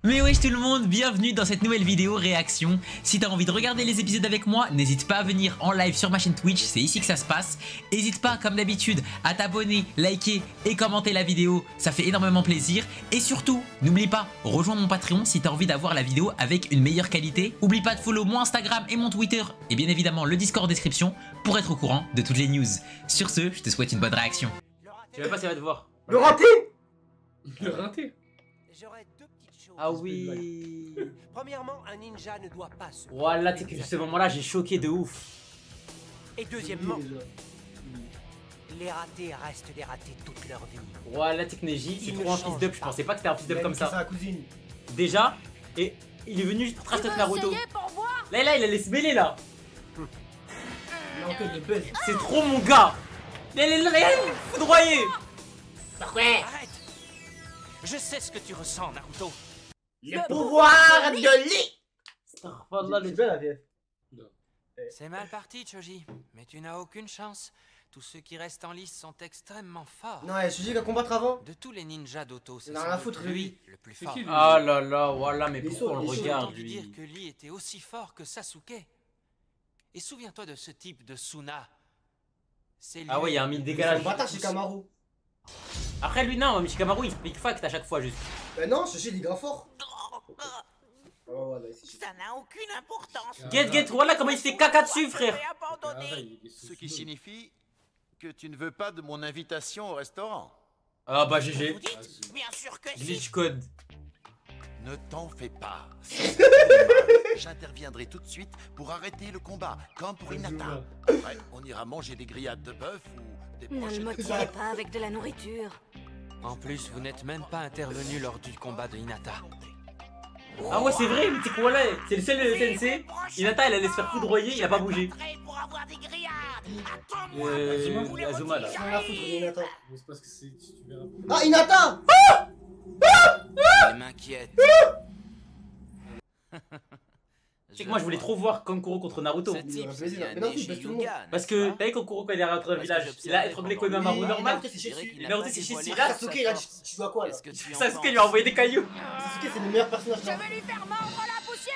Mais wesh tout le monde, bienvenue dans cette nouvelle vidéo réaction. Si t'as envie de regarder les épisodes avec moi, n'hésite pas à venir en live sur ma chaîne Twitch, c'est ici que ça se passe. N'hésite pas comme d'habitude à t'abonner, liker et commenter la vidéo, ça fait énormément plaisir. Et surtout, n'oublie pas, rejoins mon Patreon si t'as envie d'avoir la vidéo avec une meilleure qualité. Oublie pas de follow mon Instagram et mon Twitter et bien évidemment le Discord en description pour être au courant de toutes les news. Sur ce, je te souhaite une bonne réaction. Je sais même pas si elle va te voir. Le raté. Le raté. J'aurais deux petites choses. Ah oui. Premièrement, un ninja ne doit pas se... Voilà, tu sais que ce moment-là, j'ai choqué de ouf. Et deuxièmement, les ratés restent des ratés toute leur vie. Voilà, Technégie, c'est Il trop ne un fils change d'up. Je pas. pensais pas que c'était un fils d'up comme C'est ça. sa cousine. Déjà, et il est venu juste pour trash talk Naruto. Là, il allait se mêler là. Il a encore des buzz. C'est trop mon gars. Il allait le foudroyer. Arrête! Je sais ce que tu ressens, Naruto. Le pouvoir de Lee. Voilà, C'est belle la VF. C'est mal parti, Choji, mais tu n'as aucune chance. Tous ceux qui restent en lice sont extrêmement forts. Non, je suis dit qu'à combattre avant. De tous les ninjas d'Oto, c'est Il en a rien à foutre, lui. le plus C'est fort. qui, lui Ah là là, voilà, mais Les pourquoi on sauts, le les sauts. J'ai regarde entendu dire lui? que Lee était aussi fort que Sasuke. Et souviens-toi de ce type de Suna. C'est lui. Ah ouais, il y a un mille C'est décalage. le bâtard chez Kamaru. Après lui, non, Shikamaru il explique fact à chaque fois juste. Bah non, ce il est grave fort. Ah ouais, ouais, c'est Ça n'a aucune importance. Get, voilà comment il se fait caca dessus, frère. Ce qui signifie que tu ne veux pas de mon invitation au restaurant. Ah bah GG. Vous dites? Bien sûr que si. Glitch code. Ne t'en fais pas. J'interviendrai tout de suite pour arrêter le combat, comme pour Hinata. Après, on ira manger des grillades de bœuf ou des Ne le brochettes de motivez pas avec de la nourriture. En plus, vous n'êtes même pas intervenu lors du combat de Hinata. Ah ouais, c'est vrai, mais tu sais quoi là? C'est le seul sensei. Hinata, elle allait se faire foudroyer, il a pas bougé. Pour avoir des grillades. Attends-moi. Azuma là. rien à foutre de Hinata. C'est parce que c'est. Tu verras. Ah, Hinata. Il m'inquiète. Tu sais que moi je voulais trop voir Kankuro contre Naruto. Ce type, Mais c'est non, un mais non, Neji parce que tout le monde- Yuga, Parce n'est-ce que pas? t'as vu Kankuro quand il est rentré dans le Parce que village, il a j'observais étranglé pendant Konohamaru longtemps. normal. Naruto, c'est Je dirais Shisui. qu'il n'a Naruto, pas c'est dévoilé Shisui. toute Sasuke, sa il a force. dit, tu dois quoi là? Qu'est-ce que tu en Sasuke lui a penses? envoyé des cailloux. Sasuke, c'est le meilleur personnage. Je vais lui faire mordre la poussière.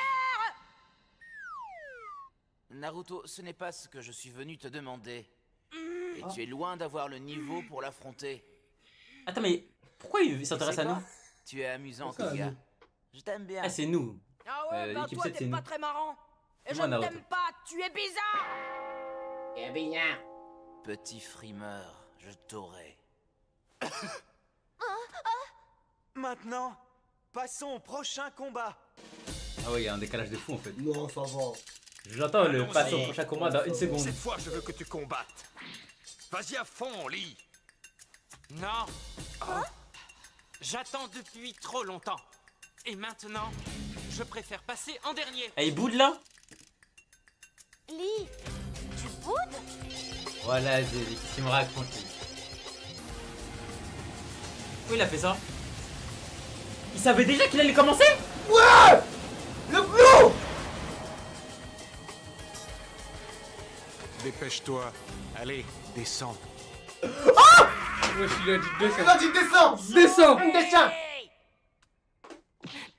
Naruto, ce n'est pas ce que je suis venu te demander. Et Ah. tu es loin d'avoir le niveau pour l'affronter. Attends, mais pourquoi il s'intéresse Tu à sais nous? quoi? Tu es amusant, Pourquoi Kuga. nous Je t'aime bien. Ah, c'est nous. Ah ouais, bah l'équipe toi 7, c'est t'es nous. pas très marrant. Et je Moi, ne Naruto. t'aime pas, tu es bizarre. Petit frimeur, je t'aurai. Maintenant, passons au prochain combat. Ah ouais, il y a un décalage de fou en fait. Non, ça va. J'entends le Allons-y. pass au prochain combat dans une seconde. Cette fois, je veux que tu combattes. Vas-y à fond, Lee. Non. J'attends depuis trop longtemps. Et maintenant, je préfère passer en dernier. Ah, il boude là? Lee, tu boudes? Voilà, qu'est-ce qu'il me raconte lui? Pourquoi il a fait ça? Il savait déjà qu'il allait commencer? Ouais. Le flou. Dépêche-toi. Allez, descends. Wesh, il a dit descends. Là, tu descends. Descends. Descends.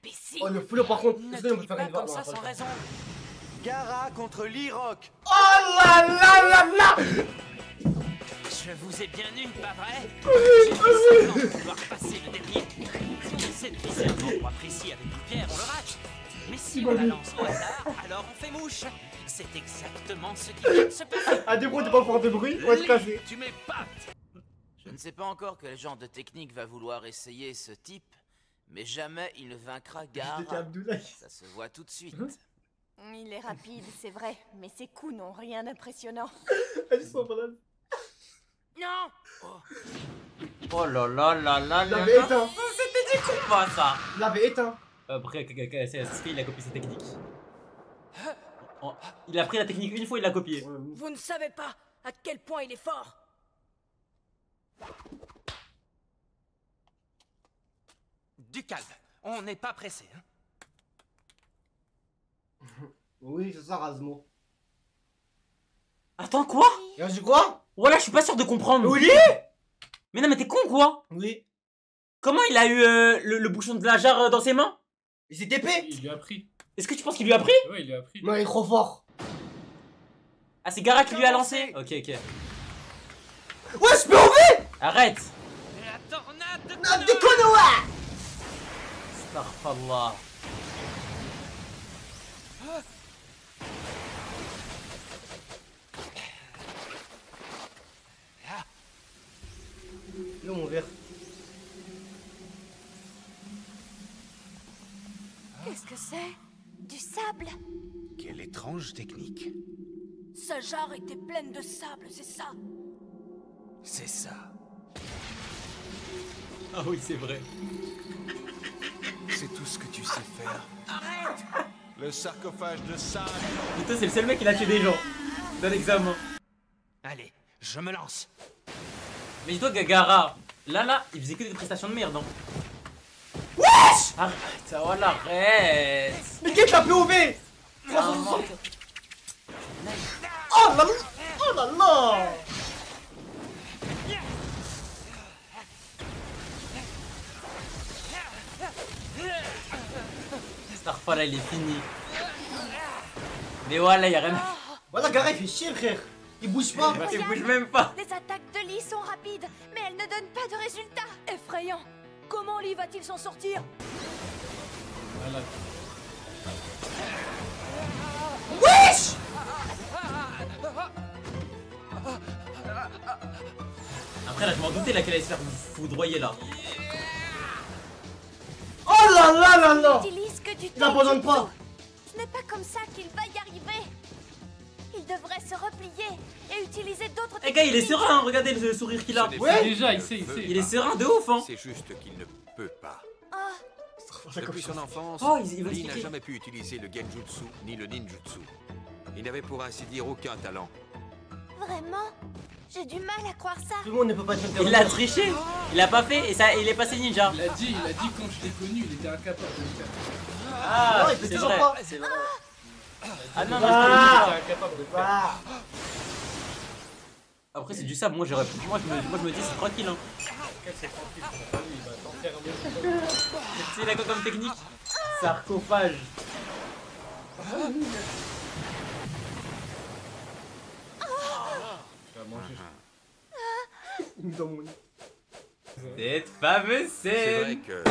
Imbécile. Oh, le flou par contre. Ne Est-ce que on peut dis faire pas une comme barre? ça Non, pas sans le faire. raison. Gara contre Lee-Rock. Oh là là là là. Je vous ai bien eu, pas vrai? J'ai fait semblant de vouloir passer le dernier. Si on essaie de viser un endroit précis avec une pierre, on le rate. Mais si on la lance au hasard, alors on fait mouche. C'est exactement ce qui vient de se passer. Ah, des fois, t'es pas fort de bruit. On va se casser. Tu m'épates. Je ne sais pas encore quel genre de technique va vouloir essayer ce type, mais jamais il ne vaincra J'étais Gaara. Abdoulaye. Ça se voit tout de suite. Il est rapide, c'est vrai, mais ses coups n'ont rien d'impressionnant. Elle est pas mal. Non. Oh là là là là Il là l'avait là. éteint. C'était du combat ça. Il l'avait éteint. Après, Sasuke il a copié sa technique. Il a pris la technique une fois, il l'a copié. Vous ne savez pas à quel point il est fort. Du calme, on n'est pas pressé. Hein. Oui, c'est ça, Razmo. Attends, quoi? Et là, je crois. Voilà, je suis pas sûr de comprendre. Oui. Mais non, mais t'es con quoi? Oui. Comment il a eu le bouchon de la jarre dans ses mains? Il s'est TP. Il lui a pris. Est-ce que tu penses qu'il lui a pris? Ouais, il lui a pris. Non, il est trop fort. Ah, c'est Gaara qui lui a lancé? Ok. Ouais, je peux enlever. Arrête. La tornade de Non, déconne, ouais. Astaghfirullah. Là, mon verre. Qu'est-ce que c'est? Du sable? Quelle étrange technique. Sa jarre était pleine de sable, c'est ça? C'est ça. Ah oui, c'est vrai. C'est tout ce que tu sais faire. Arrête. Le sarcophage de sable. Putain, c'est le seul mec qui a tué des gens. Dans l'examen. Allez, je me lance. Mais dis-toi, Gaara, là, il faisait que des prestations de merde, non? Wesh! Arrête, ça voilà, arrête! Mais qu'est-ce que t'as POV? 360. Oh là là. Oh là là. Starfall, il est fini. Mais voilà, y'a rien à... Voilà, Gaara, il fait chier, frère. Il bouge pas. Il bouge même pas. Les attaques de Lee sont rapides, mais elles ne donnent pas de résultats. Effrayant. Comment Lee va-t-il s'en sortir? Voilà. Wesh. Après, là, je m'en doutais là qu'elle allait se faire foudroyer là. Oh là là là là. Il n'utilise que du Il abandonne pas. taijutsu. Ce n'est pas comme ça qu'il va y arriver. Il devrait se replier et utiliser d'autres Eh gars, il est techniques. serein, hein, regardez le sourire qu'il a. Ce n'est Ouais. pas Déjà, il qu'il sait, il ne sait. veut Il est pas. serein de ouf, hein. C'est juste qu'il ne peut pas. Oh, Depuis son enfance, Oh, il veut Lee n'a expliquer. jamais pu utiliser le genjutsu ni le ninjutsu. Il n'avait pour ainsi dire aucun talent. vraiment? J'ai du mal à croire ça. Tout le monde ne peut pas être Il l'a triché. Il a pas fait et ça, il est passé ninja. Il a dit quand je l'ai connu, il était incapable de le faire. Ah, Non, il fait c'est toujours vrai. pas. C'est vrai. Ah non, Il mais était incapable de le faire. Ah. après c'est du sable. Moi je me dis c'est tranquille. Hein. Quel c'est tranquille, c'est pas lui, il va t'enfermer. Tu sais il a quoi comme technique? Sarcophage. Tu vas manger. Dans mon lit. Cette fameuse C'est vrai scène. que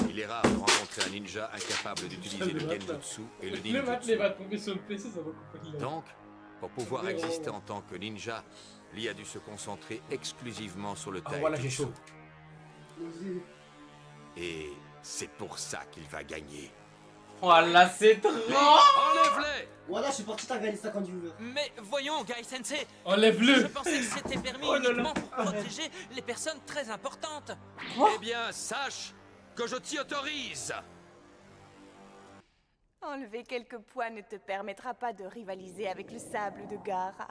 il est rare de rencontrer un ninja incapable d'utiliser le genjutsu et le Le mat ninjutsu. va tomber sur le PC, ça va couper le Donc, pour pouvoir exister en tant que ninja, Lee a dû se concentrer exclusivement sur le Ah taijutsu. voilà j'ai chaud. Et c'est pour ça qu'il va gagner. Voilà c'est trop. Enlève-les. Voilà, je suis parti, t'as gagné 50 viewers. Mais voyons, Gai Sensei, je Enlève-le. pensais que c'était permis Oh là là. uniquement pour protéger les personnes très importantes. Eh bien, sache que je t'y autorise. Enlever quelques poids ne te permettra pas de rivaliser avec le sable de Gaara.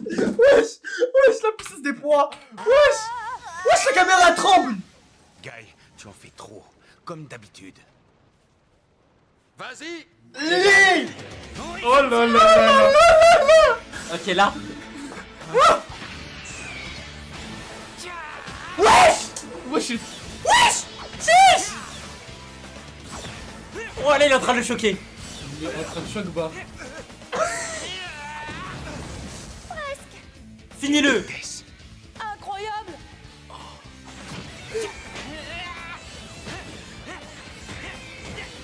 Wesh, la puissance des poids. Wesh, la caméra tremble. Guy, tu en fais trop, comme d'habitude. Vas-y. Lee. Oh là là là là. Ok là. Wesh. Oh là il est en train de le choquer. Il est en train de choc bas. Finis-le. Incroyable!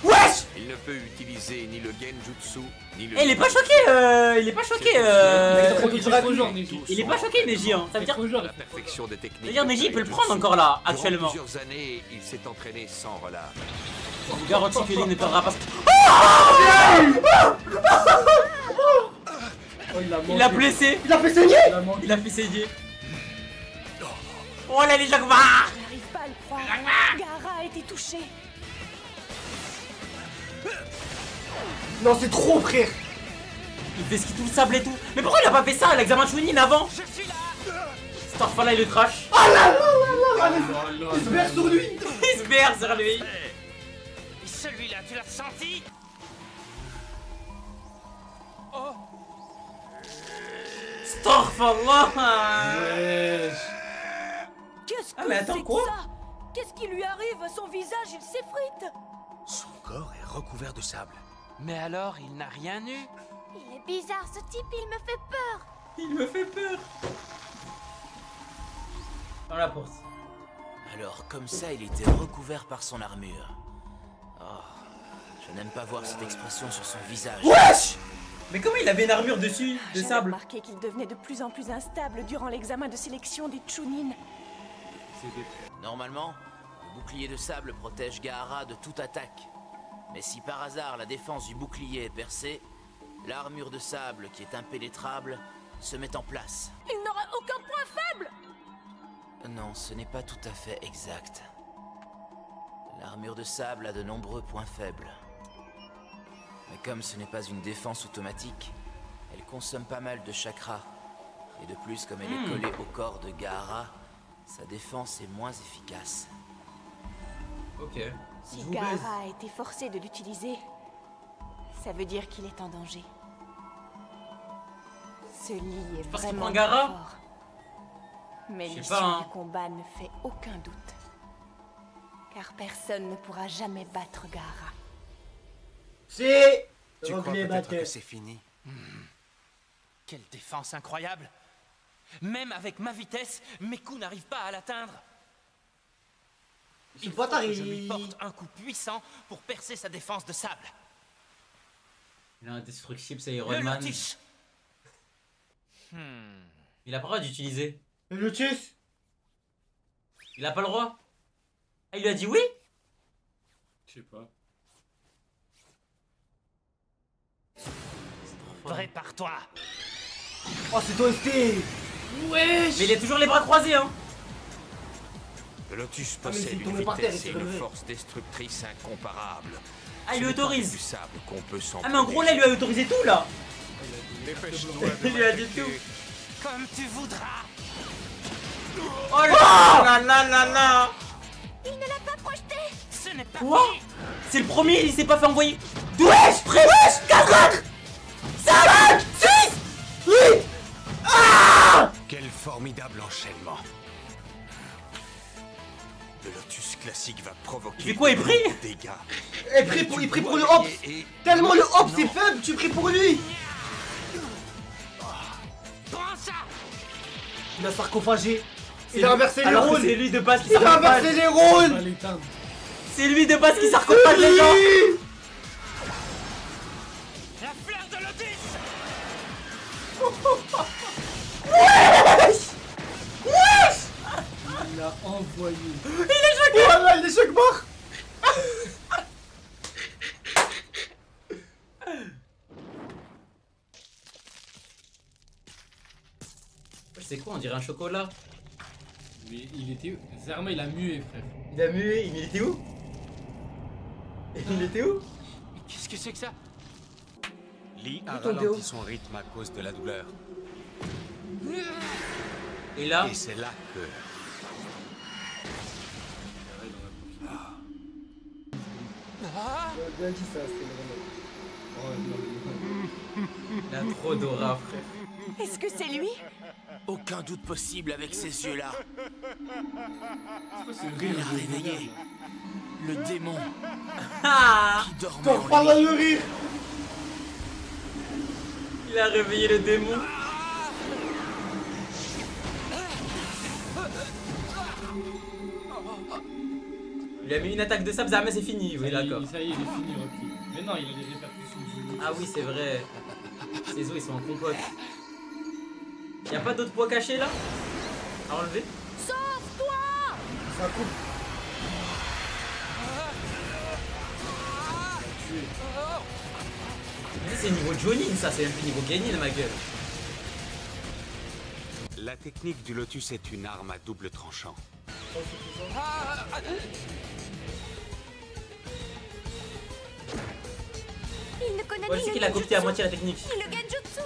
Wesh. Il ne peut utiliser ni le genjutsu, ni le... Eh il est pas choqué il est pas choqué Il est trop genre, Neji. Il est pas choqué Neji hein. Ça veut dire Trop genre. La perfection des techniques. Ça veut dire Neji il peut le du prendre taijutsu. encore là Durant actuellement. plusieurs années, il s'est entraîné sans relâche. Je vous garantis que Lee ne perdra pas. Oh, il l'a Il l'a blessé. Il a fait saigner. Il a fait saigner. Oh là les Jaguars. J'arrive pas à le croire. Gaara a été touché. Non, c'est trop, frère. Il fait ski tout le sable et tout. Mais pourquoi il a pas fait ça à l'examen de Chunin avant? Je suis là. Starfall là il le trash. Oh là là là là. Oh là Il se berce sur lui. Il se berce sur lui. Et celui-là, tu l'as senti? Oh, Starfall. Wesh. Qu'est-ce Ah, que mais attends, c'est que quoi? ça? Qu'est-ce qui lui arrive à son visage? Il s'effrite. Son corps est recouvert de sable. Mais alors, il n'a rien eu? Il est bizarre, ce type, il me fait peur. Il me fait peur. Dans la porte. Alors, comme ça, il était recouvert par son armure. Oh, je n'aime pas voir cette expression sur son visage. Wesh! Mais comment il avait une armure dessus, de J'avais sable? remarqué qu'il devenait de plus en plus instable durant l'examen de sélection des Chunin. Normalement, le bouclier de sable protège Gaara de toute attaque. Mais si par hasard la défense du bouclier est percée, l'armure de sable, qui est impénétrable, se met en place. Il n'aura aucun point faible. Non, ce n'est pas tout à fait exact. L'armure de sable a de nombreux points faibles. Mais comme ce n'est pas une défense automatique, elle consomme pas mal de chakras. Et de plus, comme elle est collée au corps de Gaara, sa défense est moins efficace. Ok. Si Je vous baise. Gaara a été forcé de l'utiliser, ça veut dire qu'il est en danger. Ce lit est Parce qu'il vraiment prend Gaara? fort. Mais Je sais l'issue pas, hein. du combat ne fait aucun doute. Car personne ne pourra jamais battre Gaara. Si. Tu crois peut-être que c'est fini? Quelle défense incroyable! Même avec ma vitesse, mes coups n'arrivent pas à l'atteindre. Ce bâtard, Que je lui il... porte un coup puissant pour percer sa défense de sable. Il est indestructible, c'est Iron Le Man. lotus. Il a pas le droit d'utiliser. Le Lotus. Il a pas le droit. Ah, il lui a dit oui? Je sais pas. Prépare-toi. Oh, c'est toi, ST. Wesh. Mais il a toujours les bras croisés, hein. Le Lotus mais possède il est une tombé par terre, vitesse il et s'est une relevé. force destructrice incomparable. Ah, il lui Ce n'est pas autorise. Du sable qu'on peut s'en Ah, mais en gros, là, il lui a autorisé tout, là. Dépêche-toi de Il lui a dit m'attaquer. tout. Comme tu voudras. Oh là là là là. Il ne l'a pas projeté. Ce n'est pas Quoi? fini. C'est le premier, il s'est pas fait envoyer. Wesh, prêt, wesh, 4, 5, 6, 8. Quel formidable enchaînement. Le Lotus classique va provoquer Il fait quoi, il prie? des dégâts. Il prie pour le Hops. Tellement le Hops est faible, tu pries pour lui. Prends ça. Il a sarcophagé. Il a inversé les Alors que rôles. c'est lui de base qui Il a sarcophage. inversé les On rôles. va l'éteindre. C'est lui de base qui sarcophage les gens. La fleur de lotus. Il l'a envoyé. Voilà, il est choc mort. C'est quoi, on dirait un chocolat. Mais il était où? Zerma, il a mué, frère. Il a mué, il était où? Il était où? Qu'est-ce que c'est que ça? Lee a ton déo. ralenti son rythme à cause de la douleur. Et là, Et c'est là que... Bien dit ça, c'était vraiment. il a trop d'aura, frère. Est-ce que c'est lui? Aucun doute possible avec ces yeux-là. C'est Il a réveillé le démon Ah, qui dormait T'en en reparles lui. le rire. il a réveillé le démon. Il a mis une attaque de sable, Zama, c'est fini. Oui, d'accord. Ça y est, il est fini, Rocky. Mais non, il a des répercussions du lotus. Ah oui, c'est vrai. Ses os, ils sont en compote. Y'a pas d'autres poids cachés là? À enlever? Sauve-toi. Ça coupe. Mais c'est niveau Jonin, ça, c'est même plus niveau Genin, ma gueule. La technique du Lotus est une arme à double tranchant. Il ne connaît Ouais, je ni sais le qu'il a copié à ninjutsu, moitié la technique. ni le genjutsu.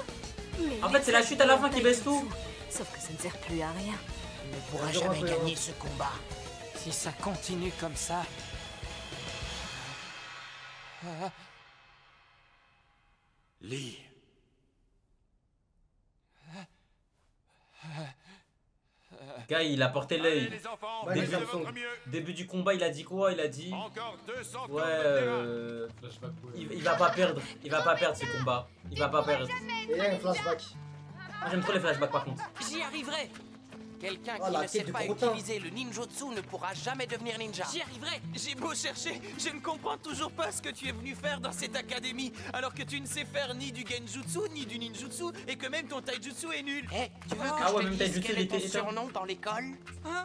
Mais En fait, c'est la chute à la fin qui baisse tout. Sauf que ça ne sert plus à rien. Il ne pourra jamais gagner ce combat. Si ça continue comme ça. Lee, Gars, il a porté l'œil. les enfants, faites de votre mieux. Début du combat, il a dit quoi? Il a dit Encore 200 ouais, tours de terrain. Flashback, ouais. il va pas perdre. Il va pas perdre ce combat. Il va pas perdre. Et il y a un flashback. Moi, j'aime trop les flashbacks par contre. J'y arriverai. Quelqu'un Oh, qui la ne sait tête de pas crottin. utiliser le ninjutsu ne pourra jamais devenir ninja. J'y arriverai. J'ai beau chercher, je ne comprends toujours pas ce que tu es venu faire dans cette académie, alors que tu ne sais faire ni du genjutsu ni du ninjutsu et que même ton taijutsu est nul. Eh, tu veux que Ah ouais, je même te dise taijutsu, quel il est ton était éteint. surnom dans l'école? Hein?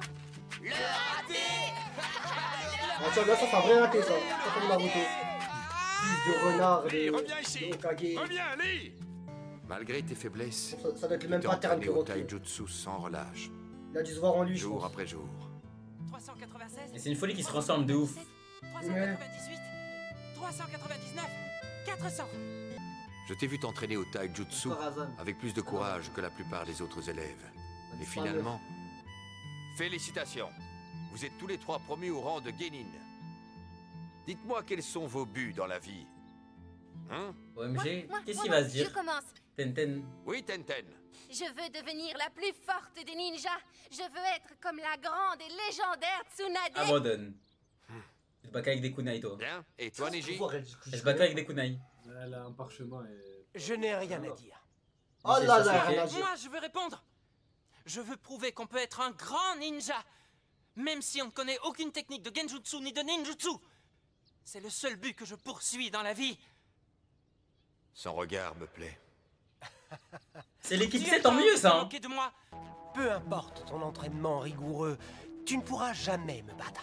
Le raté. Ah, tu vois, ça, c'est un vrai raté, ça. C'est comme Naruto. Fils de renard, Lee, de reviens ici. Hokage. Reviens, Lee. Malgré tes faiblesses, Ça doit être le même tu t'es pattern entraîné que au Rocky. taijutsu sans relâche, Il a dû se voir en lui, je jour pense. après jour. 396. Et c'est une folie qui se ressemble de ouf. 398. 399. 400. Je t'ai vu t'entraîner au taijutsu Corazon. avec plus de courage que la plupart des autres élèves. Et finalement, félicitations. Vous êtes tous les trois promus au rang de Genin. Dites-moi quels sont vos buts dans la vie. Hein? OMG, Moi, qu'est-ce qu'il va se je dire? commence. Tenten. Oui, Tenten. Je veux devenir la plus forte des ninjas. Je veux être comme la grande et légendaire Tsunade. Abandonne. Je te bats avec des kunai, toi. Bien. Et toi, Neji? Je te bats avec des kunai. Elle a un parchemin et... Je n'ai rien à dire. Oh là là, rien à dire. Moi, je veux répondre. Je veux prouver qu'on peut être un grand ninja, même si on ne connaît aucune technique de genjutsu ni de ninjutsu. C'est le seul but que je poursuis dans la vie. Son regard me plaît. C'est l'équipe Tu 7 en as mieux, ça. Hein. moqué de moi. Peu importe ton entraînement rigoureux, tu ne pourras jamais me battre.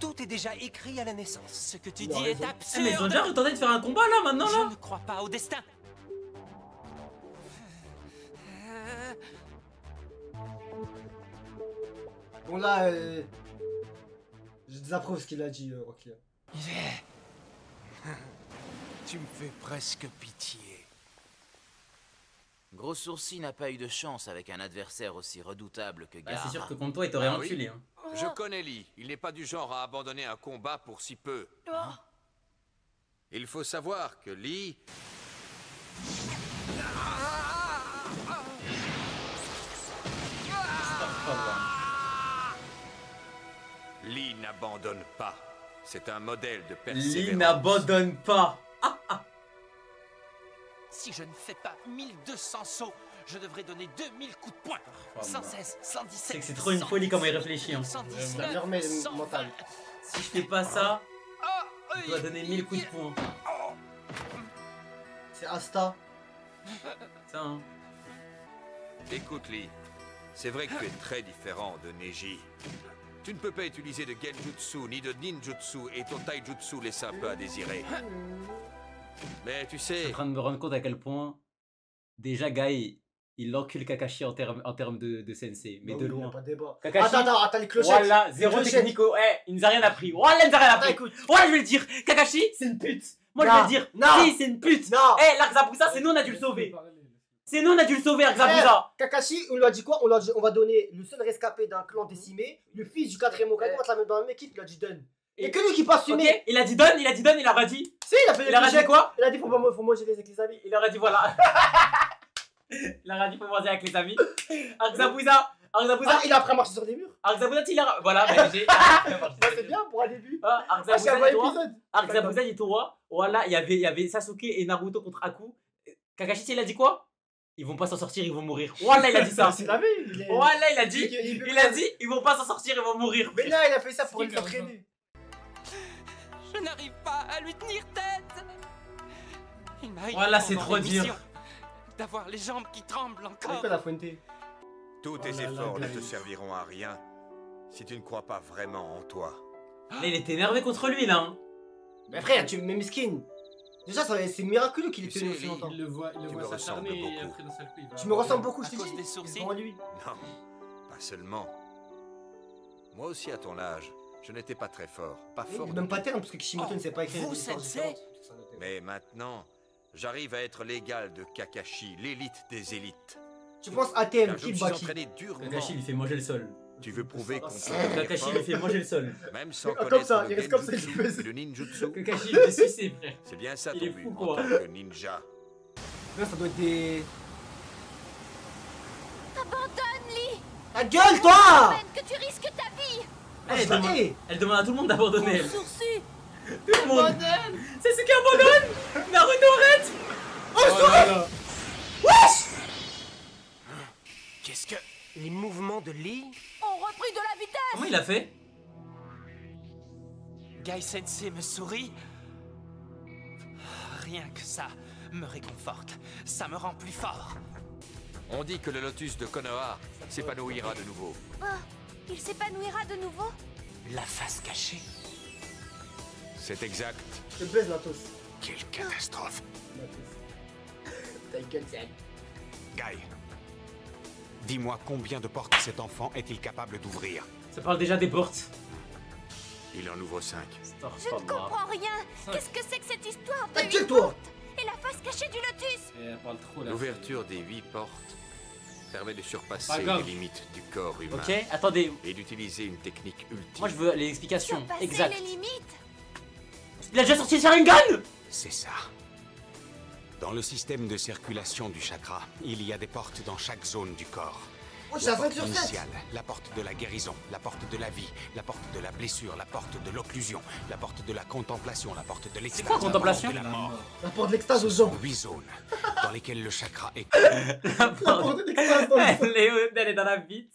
Tout est déjà écrit à la naissance. Ce que tu Il a dis est raison. Eh, absurde. mais ils ont déjà tenté de faire un combat là, maintenant Je là. ne crois pas au destin. Bon là, je désapprouve ce qu'il a dit, Rocky. Tu me fais presque pitié. Gros Sourcil n'a pas eu de chance avec un adversaire aussi redoutable que Bah, Gaara. c'est sûr que contre toi, il t'aurait Ah oui. enculé. Hein. Je connais Lee. Il n'est pas du genre à abandonner un combat pour si peu. Il faut savoir que Lee... Lee n'abandonne pas. C'est un modèle de persévérance. Lee n'abandonne pas. Si je ne fais pas 1200 sauts, je devrais donner 2000 coups de poing. Oh, 116, 117. C'est que c'est trop une folie comment il réfléchit. Hein. 119, La merde 120. mentale. Si je fais pas ça, Oh, je dois donner 1000 coups de poing. C'est Asta. Ça, hein. Écoute Lee, c'est vrai que tu es très différent de Neji. Tu ne peux pas utiliser de genjutsu ni de ninjutsu et ton taijutsu laisse un peu à désirer. Mais tu Je suis sais, en train de me rendre compte à quel point déjà Guy il encule Kakashi en termes de sensei, mais Bah de oui, y a loin. pas de débat. Kakashi, Attends, les clochettes. voilà, zéro Les clochettes. technico. Eh, il nous a rien appris. Voilà, il nous a rien Attends, appris. écoute. Voilà, je vais le dire. Kakashi, c'est une pute. Moi, je Non, vais le dire. non. Si, c'est une pute. Non. Eh, l'Arc Zabuza, c'est nous, on a dû le sauver. C'est nous, on a dû le sauver, Arc Zabuza. Kakashi, on lui a dit quoi? On lui a dit on va donner le seul rescapé d'un clan décimé, le fils du 4ème Hokage, on va te la mettre dans la même équipe, il a dit donne. Et que lui qui passe Ok, fumer. il a dit donne, il a dit donne, il aurait dit. Si, il a fait les Il aurait dit clochettes. quoi? Il a dit faut manger les avec les amis. Il aurait dit voilà. Il aurait dit faut manger avec les amis. Arc Zabuza, Arc Zabuza. Ah, il a appris à marcher sur des murs. Arc Zabuza, il a. Voilà, bah, j'ai. Bah, c'est bien pour un début. Arc Ah, c'est un Zabuza, bon il est roi. épisode. Arc Zabuza, il est au roi. Voilà, il y avait Sasuke et Naruto contre Aku. Kakashi, il a dit quoi? Ils vont pas s'en sortir, ils vont mourir. Voilà, il a dit ça. C'est la vie. il est- Voilà, il a dit. il- Il a dit, ils vont pas s'en sortir, ils vont mourir. Mais là, il a fait ça pour C'est les entraîner. Je n'arrive pas à lui tenir tête. Il m'a Voilà, aidé c'est pendant trop l'émission dur. D'avoir les jambes qui tremblent encore. Pourquoi la Fuente? tous tes Oh là là, efforts ne te guys. serviront à rien si tu ne crois pas vraiment en toi. Là, il était énervé contre lui, là. Hein. Mais frère, tu me mets skin. Déjà, c'est miraculeux qu'il ait Tu tenu sais, aussi longtemps. Il le voit, Tu me ressembles s'acharner et beaucoup. après d'un seul coup, il va... Tu me ressembles beaucoup, je À t'ai cause dit. des sourcils. Devant lui. Non, pas seulement. Moi aussi, à ton âge, je n'étais pas très fort. Pas fort. Même pas terme, parce que Kishimoto ne sait pas écrire vous, des histoires sensei différentes. Mais maintenant, j'arrive à être l'égal de Kakashi, l'élite des élites. Tu penses ATM, Car je qui me suis Baki? entraîné durement. Kakashi, il fait manger le sol. Tu veux prouver qu'on peut Kakashi, il devenir fait manger le sol. fort, même sans Comme connaître ça, le il reste comme ça, il genjutsu fait- et le ninjutsu. Kakashi, il fait sucer, frère. C'est bien ça Il ton est but fou, en quoi. tant que ninja. Là, ça doit être des. Abandonne, Lee. Ta gueule, toi! Que tu risques ta vie. Elle demande à tout le monde d'abandonner. Mon sourcil. Tout le monde. C'est ce qui abandonne. Naruto, arrête. Oh, là là. wesh! Qu'est-ce que... Les mouvements de Lee? On repris de la vitesse. Comment il a fait? Gai Sensei me sourit. Rien que ça me réconforte. Ça me rend plus fort. On dit que le lotus de Konoha s'épanouira de nouveau. Oh, il s'épanouira de nouveau. La face cachée. C'est exact. Je te baise, Natos. Quelle catastrophe. Ta gueule, c'est... Gai, dis-moi combien de portes cet enfant est-il capable d'ouvrir? Ça parle déjà des portes. Il en ouvre 5. Je ne comprends rien. Qu'est-ce que c'est que cette histoire de Ta 8 gueule, toi! portes et la face cachée du lotus? Elle parle trop là. L'ouverture des 8 portes permet de surpasser Pas grave. les limites du corps humain. Ok, attendez. Et d'utiliser une technique ultime. Moi je veux les explications Surpasser exactes. les limites. Il a déjà sorti le Sharingan. C'est ça. Dans le système de circulation du chakra, il y a des portes dans chaque zone du corps. Oh, j'ai La la 5 porte sur 7! initiale, la porte de la guérison, la porte de la vie, la porte de la blessure, la porte de l'occlusion, la porte de la contemplation, la porte de l'extase, quoi, contemplation? la porte de la mort. La porte de l'extase aux Ce sont gens. 8 zones dans lesquelles le chakra est... La porte de l'extase dans le... Elle est dans la bite.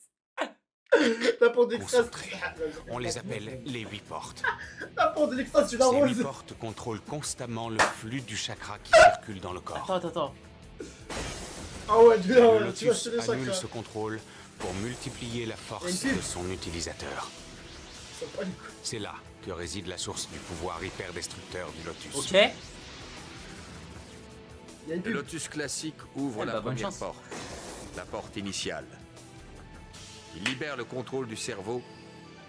La porte de l'extase... Concentré. On les appelle les 8 portes. La porte de l'extase, tu Ces 8 l'arroses. portes contrôlent constamment le flux du chakra qui circule dans le corps. Attends. Ah ouais, Le tu vas lotus acheter les annule chakras. ce contrôle pour multiplier la force de son utilisateur. C'est là que réside la source du pouvoir hyper-destructeur du lotus. Ok. Le lotus classique ouvre Eh la bah, bonne première chance. porte, la porte initiale. Il libère le contrôle du cerveau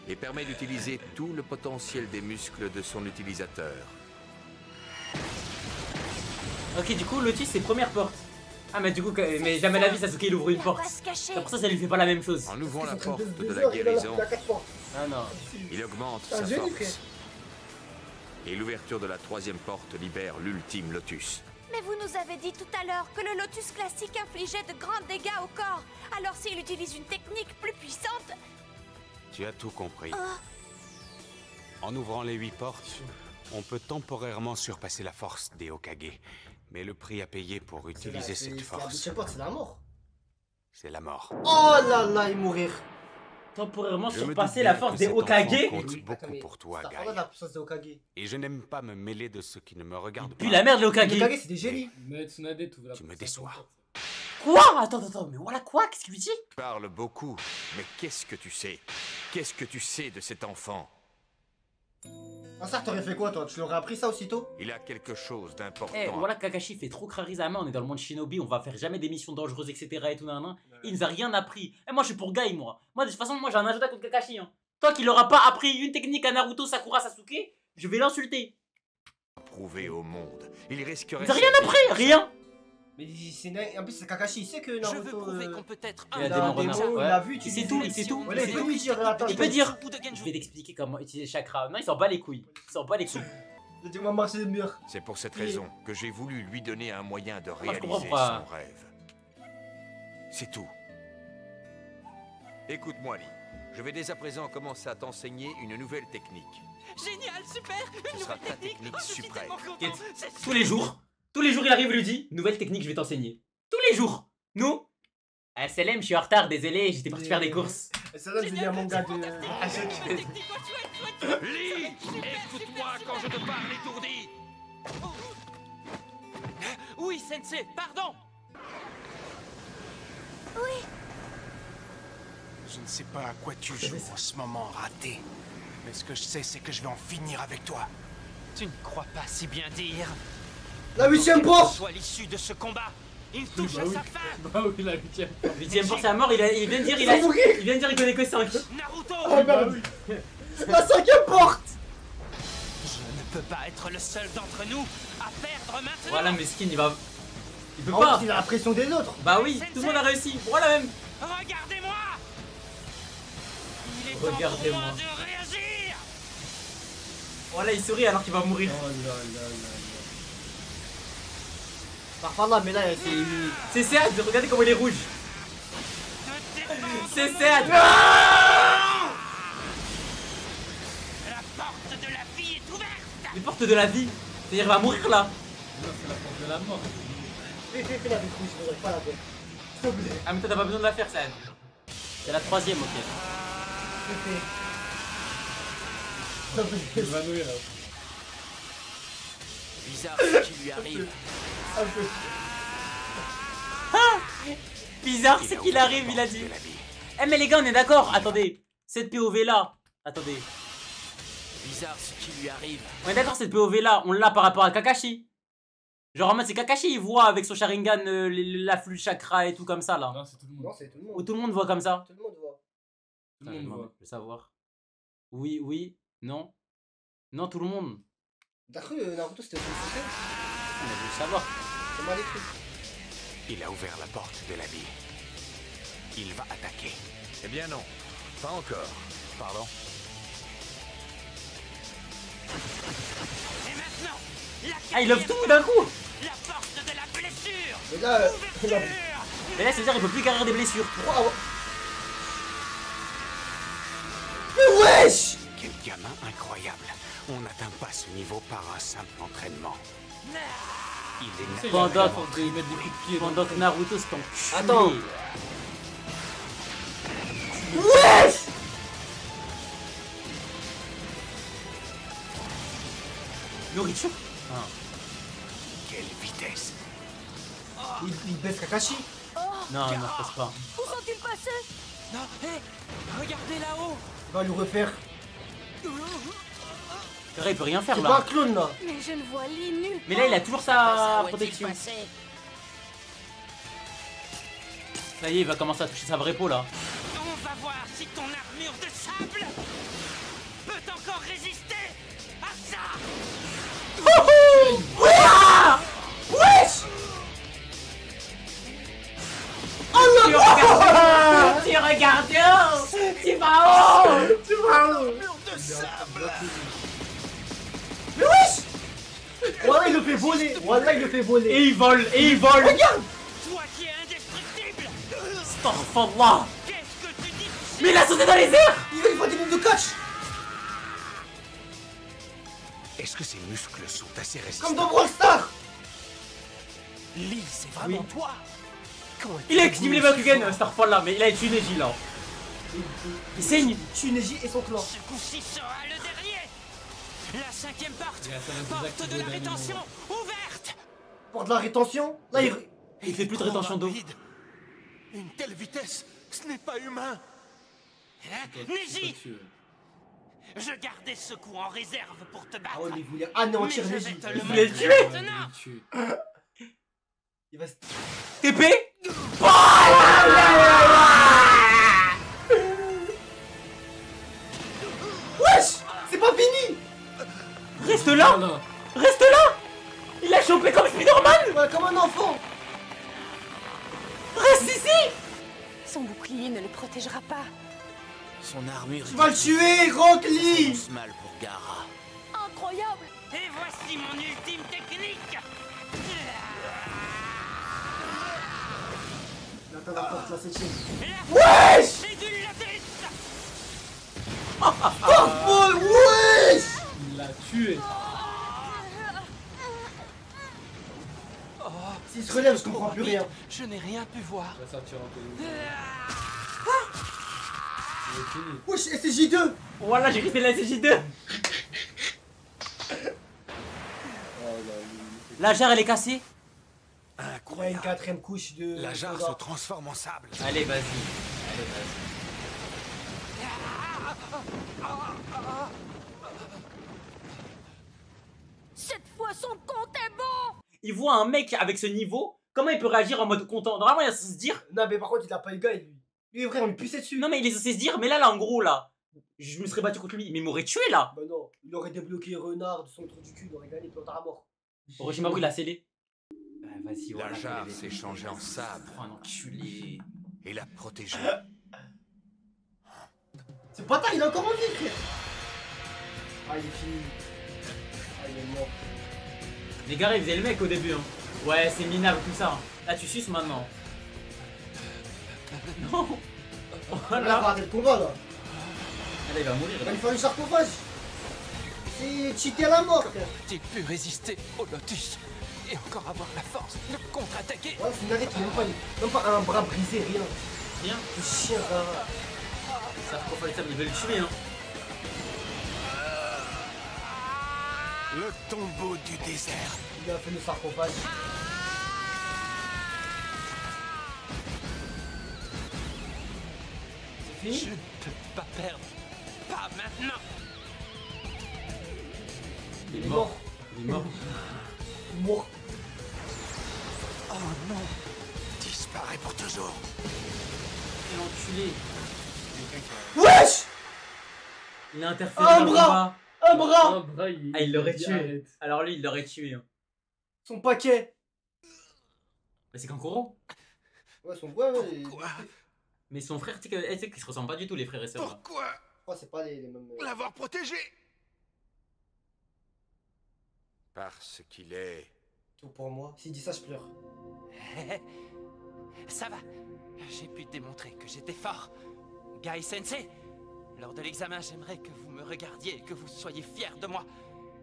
et permet d'utiliser tout le potentiel des muscles de son utilisateur. Ok, du coup, Lotus c'est première porte. Ah, mais du coup, mais jamais la vie Sasuke il ouvre une porte. Face cachée. C'est pour ça lui fait pas la même chose. En ouvrant la porte de Deux la heures, il a guérison, la 4 portes. Ah non. il augmente C'est un sa génie, force. frère. Et l'ouverture de la troisième porte libère l'ultime lotus. Mais vous nous avez dit tout à l'heure que le lotus classique infligeait de grands dégâts au corps. Alors s'il utilise une technique plus puissante... Tu as tout compris. Oh. En ouvrant les 8 portes, on peut temporairement surpasser la force des Hokage. Mais le prix à payer pour utiliser cette force, C'est la mort. c'est la mort. Oh là là, il mourir. Temporairement Je me surpasser doute la bien force que des cet enfant Hokage. compte beaucoup pour toi, T'as Guy. pas la puissance des Hokage. Et je n'aime pas me mêler de ce qui ne me regarde Puis pas. la merde les Les Hokage. Hokage, c'est des génies. Mais Tsunade, tu veux la Tu me déçois. Quoi? Attends, mais voilà quoi? Qu'est-ce qu'il lui dit? Tu parles beaucoup, mais qu'est-ce que tu sais? Qu'est-ce que tu sais de cet enfant? Ah ça, t'aurais fait quoi toi? Tu l'aurais appris ça aussitôt? Il a quelque chose d'important. Eh, voilà, Kakashi fait trop Karisama, on est dans le monde shinobi, on va faire jamais des missions dangereuses, etc. et tout, nan. Il nous a rien appris. Eh, moi, je suis pour Guy, moi. Moi, de toute façon, moi, j'ai un agenda contre Kakashi, hein. Toi qui l'aura pas appris une technique à Naruto, Sakura, Sasuke, je vais l'insulter. Prouvé au monde. Il risquerait... Il a rien appris, rien. Mais en plus c'est Kakashi, il sait que Je veux Naruto... prouver qu'on peut être Il a un des a membres des renards, mots, ouais. il a vu, Il sait tout, il sait tout. Ouais, il peut lui dire, attends, Il peut dire, Ou de Genjo. je vais t'expliquer comment utiliser chakra. Non, il s'en bat les couilles. Il s'en bat les couilles. Il a dit, on va marcher le mur. C'est pour cette raison que j'ai voulu lui donner un moyen de je comprends réaliser pas. son rêve. C'est tout. Écoute-moi, Lee. Je vais dès à présent commencer à t'enseigner une nouvelle technique. Génial, super. Ce sera ta technique Je suis suprême. tellement content. T'inquiète. C'est Tous les jours, il arrive et lui dit, nouvelle technique, je vais t'enseigner. Tous les jours. Nous, à SLM, je suis en retard, désolé, j'étais parti faire des courses. Ça là, je dis à mon gars de... Lee, écoute-moi quand je te parle étourdi. Oui, Sensei, pardon. Je ne sais pas à quoi tu joues en ce moment, raté. Mais ce que je sais, c'est que je vais en finir avec toi. Tu ne crois pas si bien dire. La 8ème Que porte. soit l'issue de ce combat, il touche à sa fin. Bah oui, la 8ème. 8ème porte, c'est à mort, il vient de dire, il vient de dire, il connaît que 5. Naruto. Oh merde. La 5ème porte. Je ne peux pas être le seul d'entre nous à perdre maintenant. Voilà, mais Skin, il va... Il peut En pas. plus, il a la pression des autres. Bah oui, tout le monde a réussi. Voilà même. Regardez-moi. Il est temps pour Regardez-moi. moi de réagir. Voilà, il sourit alors qu'il va mourir. Oh là là là Parfois là, mais là, c'est... C'est ça, regardez comment il est rouge. Ne t'épargne C'est ça. La porte de la vie est ouverte. Les portes de la vie. C'est-à-dire, il va mourir là. Non, c'est la porte de la mort. Fais la détruire, je voudrais pas la faire. S'il te plaît. Ah, mais toi, t'as pas besoin de la faire, ça. C'est la 3ème, ok. Il va nouer là. Bizarre ce qui lui arrive. Un peu. Bizarre, c'est qu'il arrive, il a dit. Eh, mais les gars, on est d'accord. Attendez. Cette POV là. Attendez. Bizarre ce qui lui arrive. On est d'accord, cette POV là, on l'a par rapport à Kakashi. Genre en mode c'est Kakashi, il voit avec son Sharingan l'afflux de chakra et tout comme ça là. Non, c'est tout le monde. Non, c'est tout le monde. Ou tout le monde voit comme ça. Tout le monde voit. Tout le monde voit. Je veux savoir. Oui, oui, non. Non, tout le monde. T'as cru Naruto c'était au secret? On a voulu savoir. C'est mal écrit. Il a ouvert la porte de la vie. Il va attaquer. Eh bien non, pas encore. Pardon? Et maintenant, la Ah, il love tout d'un coup. La porte de la blessure. Mais là, Mais là, c'est-à-dire il peut plus guérir des blessures. pourquoi avoir... Mais wesh! Quel gamin incroyable. On n'atteint pas ce niveau par un simple entraînement. Il est Pendant de mettre des coups de pied. pendant que Naruto se tombe. Attends. Wesh! Nourriture. Quelle vitesse. Il baisse Kakashi. Non, non, je pense pas. Où sont-ils passés? Non, hé, regardez là-haut. Il va lui refaire. Carré, il peut rien faire C'est pas un là. clone là. Mais je ne vois Lee nulle Mais là, il a toujours sa protection. Ça y est, il va commencer à toucher sa vraie peau là. On va voir si ton armure de sable peut encore résister à ça. Wesh! Tu regardes, tu regardes haut, tu vas haut. Tu vas où? Mais wesh! Voilà, il le fait voler. Voilà, il le fait voler. Et il vole, et il vole. Regarde! Toi qui es indestructible. Astaghfirullah. Qu'est-ce que tu dis? Mais il a sauté dans les airs. Il faut des moves de catch. Est-ce que ses muscles sont assez résistants? Comme dans Brawl Stars. Lee, c'est vraiment toi. Comment Il a activé les Bakugan, Starfall là, mais il a tué Neji là. Il saigne. Tue Neji et son clan. Ce coup-ci sera le dernier. La 5ème porte. Il a quand même Porte désactivé de la le dernier rétention moment. ouverte. Pour de la rétention. Là, Il fait plus de rétention d'eau. Une telle vitesse, ce n'est pas humain. Neji, je gardais ce coup en réserve pour te battre. Ah ouais, mais il voulait anéantir Mais je Neji. vais te le Il voulait le montrer tuer. maintenant. Il va se... TP. Wesh! C'est pas fini! Reste là. Reste là. Il l'a chopé comme Spider-Man. Ouais, comme un enfant! Reste ici. Son bouclier ne le protégera pas. Son armure Tu vas le tuer, Rock Lee! est mal pour Gaara. Incroyable! Et voici mon ultime technique. Là, t'as la porte, la 7ème. Wesh! C'est du latex. Starfall, wesh! Il l'a tué. S'il se relève, je comprends plus rien. Je n'ai rien pu voir. Il va sortir en peu. Il est fini. Wesh, SJ2! Voilà, j'ai quitté la CJ2. La jarre elle est cassée. Il y a une Incroyable. 4ème couche de... La jarre soda. se transforme en sable. Allez, vas-y. Cette fois, son compte est bon! Il voit un mec avec ce niveau. Comment il peut réagir en mode content? Normalement, il est censé se dire. Non, mais par contre, il a pas eu gars, lui. Lui, frère, on lui pissait dessus. Non, mais il est censé se dire. Mais là, en gros, là. Je me serais battu contre lui. Mais il m'aurait tué là. Bah non, il aurait débloqué Renard de son trou du cul, il aurait gagné, puis on t'aurait mort. Orochimaru, il a scellé. Vas-y, La voilà. jarre s'est changée en sable Oh, un enculé. et l'a protégé. C'est pas tard, il est encore en vie, frère. Ah, il est fini. Ah, il est mort. Les gars, ils faisaient le mec au début. Hein. Ouais, c'est minable tout ça. Là, tu suces maintenant. Non. Là, on va arrêter le combat là. Là, il va mourir. Il va lui faire du sarcophage. C'est cheaté à la mort, frère. J'ai pu résister au Lotus et encore avoir la force de contre-attaquer. Ouais, c'est une arrête, même pas un bras brisé, rien. Rien. Le chien, ça. Sarcophage, il veut le tuer, hein. Le tombeau du désert. Il a fait le sarcophage. C'est fini? Je ne peux pas perdre. Pas maintenant. Il est mort. Il est mort. Il est mort. Oh non. Disparaît pour toujours. Quel enculé. Wesh! Il a interféré Un dans le bras. combat. Un bras! Un bras, Ah, il l'aurait tué. arrête. Alors lui, il l'aurait tué. Hein. Son paquet. Mais c'est Kankuro. Ouais, son ouais, ouais. Pourquoi? Mais son frère, tu sais qu'ils se ressemblent pas du tout, les frères et sœurs. là. Pourquoi Oh, c'est pas les mêmes. l'avoir protégé? Parce qu'il est... Tout pour moi. S'il dit ça, je pleure. Ça va. J'ai pu démontrer que j'étais fort. Gai Sensei, lors de l'examen, j'aimerais que vous me regardiez et que vous soyez fiers de moi.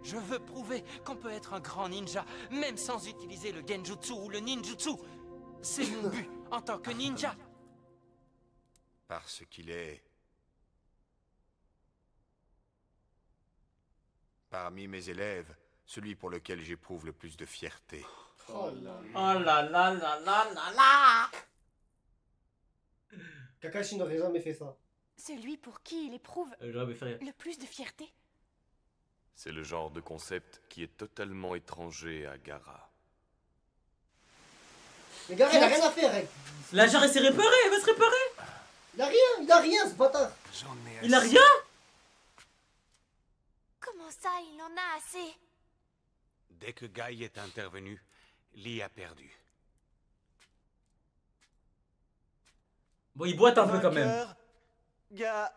Je veux prouver qu'on peut être un grand ninja, même sans utiliser le genjutsu ou le ninjutsu. C'est mon but en tant que ninja. Parce qu'il est... Parmi mes élèves, celui pour lequel j'éprouve le plus de fierté. Oh là. Oh là là là là là là. Kakashi n'aurait jamais fait ça. Celui pour qui il éprouve J'aurais pu faire... le plus de fierté. C'est le genre de concept qui est totalement étranger à Gaara. Mais Gaara, il a rien à faire, hein. La jarre, elle s'est réparée, elle va se réparer. Il a rien, ce bâtard. J'en ai assez. Il a rien. Comment ça, il en a assez? Dès que Guy est intervenu, Lee a perdu. Bon, il boite un peu quand même. Vainqueur,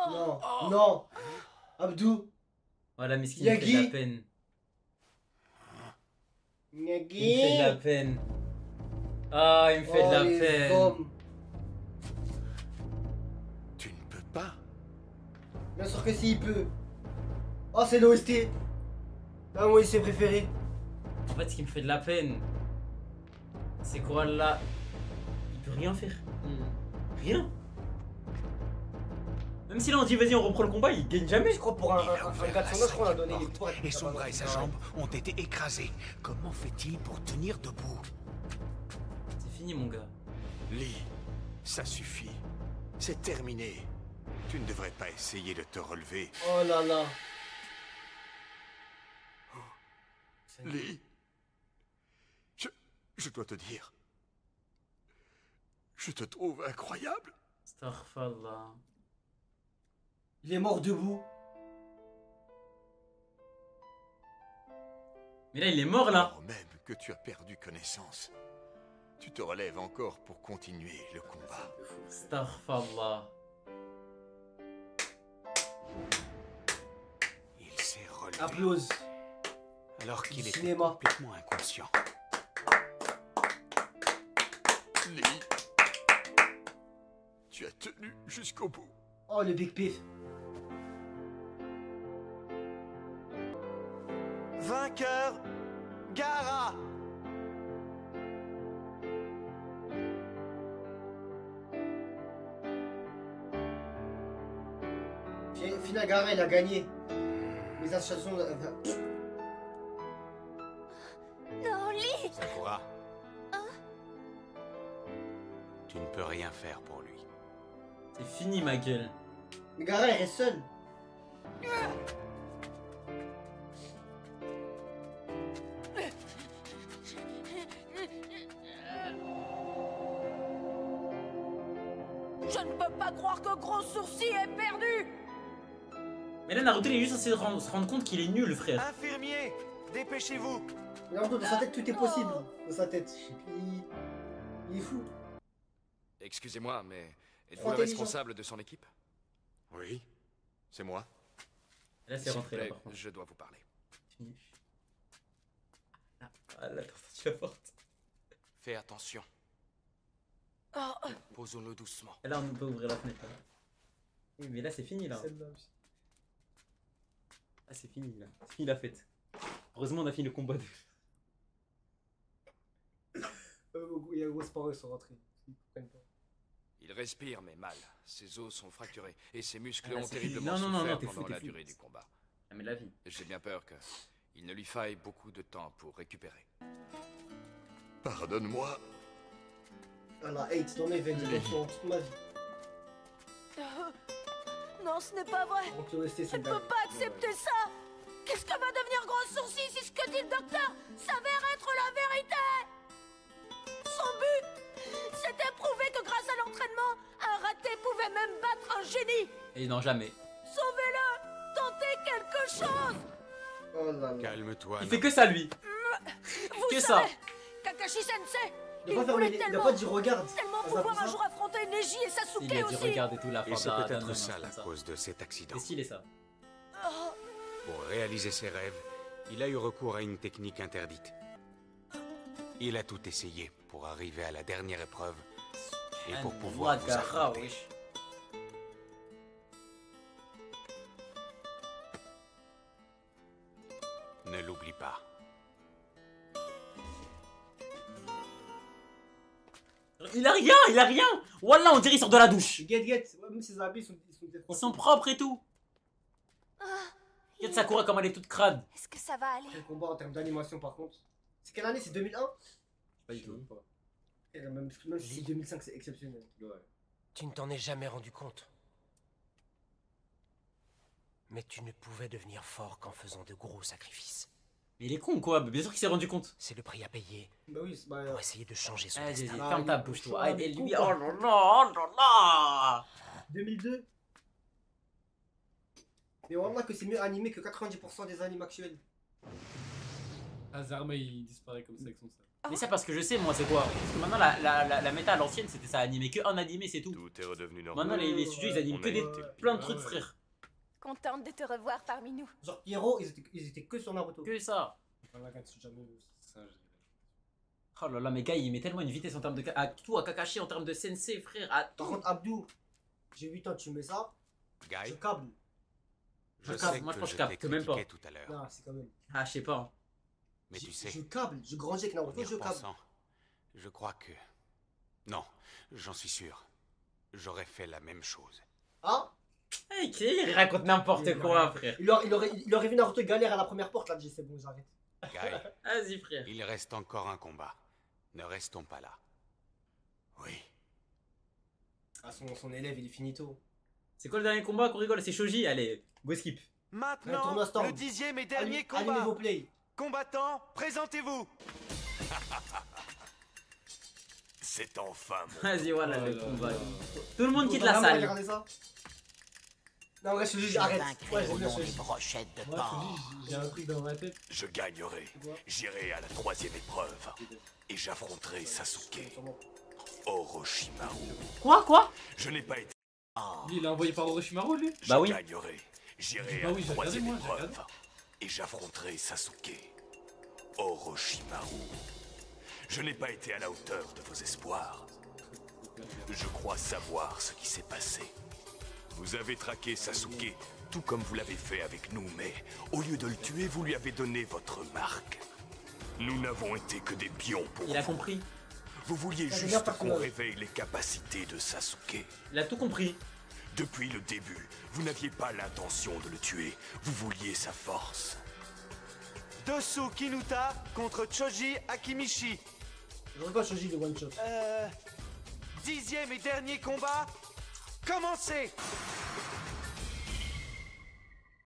Non, non. Abdou. Voilà, mais ce qui me fait de la peine. Il me fait de la Yagi. peine. Ah, il me fait de la les peine. hommes. Tu ne peux pas. Bien sûr que si, il peut. Oh, c'est l'OST. Ah, moi, c'est préféré. En fait, ce qui me fait de la peine, c'est quoi là? Il peut rien faire. Rien. Même si là on dit vas-y on reprend le combat, il gagne jamais. Je crois pour un 409, je crois qu'on a donné les porte et son bras et sa jambe ont été écrasés. Comment fait-il pour tenir debout? C'est fini mon gars. Lee, ça suffit. C'est terminé. Tu ne devrais pas essayer de te relever. Oh là là. Lee, je dois te dire, je te trouve incroyable. Astaghfirullah. Il est mort debout. Mais là il est mort là. Alors même que tu as perdu connaissance, tu te relèves encore pour continuer le combat. Astaghfirullah. Il s'est relevé. Applause. Alors qu'il était Cinéma. complètement inconscient. Lee, tu as tenu jusqu'au bout. Oh, le Big Pif. Vainqueur, Gaara. Final Gaara, il a gagné. Les associations. Non, Lee! Sakura. Tu ne peux rien faire pour lui. C'est fini ma gueule. Mais Gaara, il reste seul. Je ne peux pas croire que Gros Sourcil est perdu. Mais là Naruto il est juste censé se rendre compte qu'il est nul frère. Infirmier, dépêchez-vous. Naruto, dans sa tête, tout est possible. Dans sa tête. Il est fou. Excusez-moi, mais êtes-vous Trop le intelligent. responsable de son équipe? Oui, c'est moi. Là c'est S'il vous rentré là plaît, par contre. je dois vous parler. Fini. Ah là t'as sorti la porte. Fais attention. Posons-le doucement. Et là, on peut ouvrir la fenêtre. Là. Oui, mais là, c'est fini là. Ah, c'est fini là. C'est fini la fête. Heureusement, on a fini le combat. Il y a un gros sport, ils sont rentrés. Ils comprennent pas. Il respire, mais mal. Ses os sont fracturés et ses muscles Ah, ont c'est terriblement fini. Non, souffert t'es fou, pendant t'es la fou. durée du combat. Ah, mais la vie. J'ai bien peur qu'il ne lui faille beaucoup de temps pour récupérer. Pardonne-moi. Ah la hate dans mes veines, j'ai confiance toute ma vie. Non, ce n'est pas vrai. On peut rester Je ne peux pas accepter ça. Qu'est-ce que va devenir Gros Sourcil si ce que dit le docteur s'avère être la vérité? Son but, c'était prouver que grâce à l'entraînement, un raté pouvait même battre un génie. Et non, jamais. Sauvez-le. Tentez quelque chose. Oh là là. Calme-toi. Il fait que ça, lui. Vous Que savez, ça. Kakashi Sensei, Il il a pas voulait fermé, il a tellement, pas dit regarde. tellement Ça, pouvoir ça. un jour affronter Neji et Sasuke Il a dit aussi. regarde et tout la Et c'est fin peut-être ça la cause de cet accident. C'est stylé ça. Oh, Pour réaliser ses rêves, il a eu recours à une technique interdite. Il a tout essayé pour arriver à la dernière épreuve et pour pouvoir vous affronter. wesh. Ne l'oublie pas. Il a rien, il a rien. Wallah, on dirait qu'il sort de la douche. Get. Ouais, même ses habits Ils sont propres et tout. Regarde Sakura comme elle est toute crade. est-ce que ça va aller? Quel combat en termes d'animation par contre. C'est quelle année? C'est 2001? Pas du tout. Même si 2005 c'est exceptionnel. Ouais. Tu ne t'en es jamais rendu compte. Mais tu ne pouvais devenir fort qu'en faisant de gros sacrifices. Mais il est con quoi, bien sûr qu'il s'est rendu compte. C'est le prix à payer Bah oui, c'est pour essayer de changer son Vas-y, destin. ferme ta bouche toi. Ah, et lui, con, oh quoi. là là, oh là là. 2002. Mais on voit que c'est mieux animé que 90% des animes actuels. Azarma il disparaît comme ça avec son sac. Mais ça parce que je sais moi c'est quoi. Parce que maintenant la méta à l'ancienne c'était ça animé que un animé c'est tout. Tout est redevenu normal. Maintenant les studios ils animent On que a des été plein de pire. trucs frère. Contente de te revoir parmi nous. Genre Pierrot, ils étaient que sur Naruto. Que ça. Voilà, quand tu jamais ça, je dirais. Oh là là mais gars il met tellement une vitesse en termes de à tout à Kakashi en termes de sensei frère à Par tout. contre Abdou, j'ai 8 ans, tu mets ça, Guy, je câble. je capte. sais Moi, je que pense je que je t'ai capte même pas. critiqué tout à l'heure. Non, c'est quand même. Ah je sais pas. Hein. Mais tu sais, Je câble, je grandis avec en Naruto, y je câble. repensant, je crois que... Non, j'en suis sûr. J'aurais fait la même chose. Ah, Hey, il raconte n'importe quoi frère. il aurait vu Naruto galère à la première porte, là, j'ai dit c'est bon, j'arrête. Guy, Vas-y frère. il reste encore un combat. Ne restons pas là. Oui. Ah, son élève, il est finito. C'est quoi le dernier combat qu'on rigole? C'est Shoji, allez, go skip. Un Maintenant, tournoi Storm. le 10e et dernier Animez combat. vos plays. Combattants, présentez-vous. C'est enfin mon Vas-y voilà Oh le là combat. là. Tout le monde quitte Vraiment, la salle. regardez ça. Non, ouais, je dis arrête. Ouais, j'aime bien ce jeu. brochettes de Moi, je te dis, j'ai un truc dans ma tête. Je gagnerai. J'irai à la 3e épreuve. Et j'affronterai Sasuke. Orochimaru. Quoi? Je n'ai pas été. Lui, il a envoyé par Orochimaru, lui. Je Bah oui. gagnerai. J'irai Bah à oui, la j'ai regardé, 3e moi, j'ai épreuve. regardé. Et j'affronterai Sasuke. Orochimaru. Je n'ai pas été à la hauteur de vos espoirs. Je crois savoir ce qui s'est passé. Vous avez traqué Sasuke, tout comme vous l'avez fait avec nous, mais au lieu de le tuer, vous lui avez donné votre marque. Nous n'avons été que des pions pour Il a vous. compris. Vous vouliez Ça devient juste qu'on personnel. réveille les capacités de Sasuke. Il a tout compris. Depuis le début, vous n'aviez pas l'intention de le tuer. Vous vouliez sa force. Dosu Kinuta contre Choji Akimishi. Je vois pas Shoji de one shot. 10e et dernier combat. Commencez.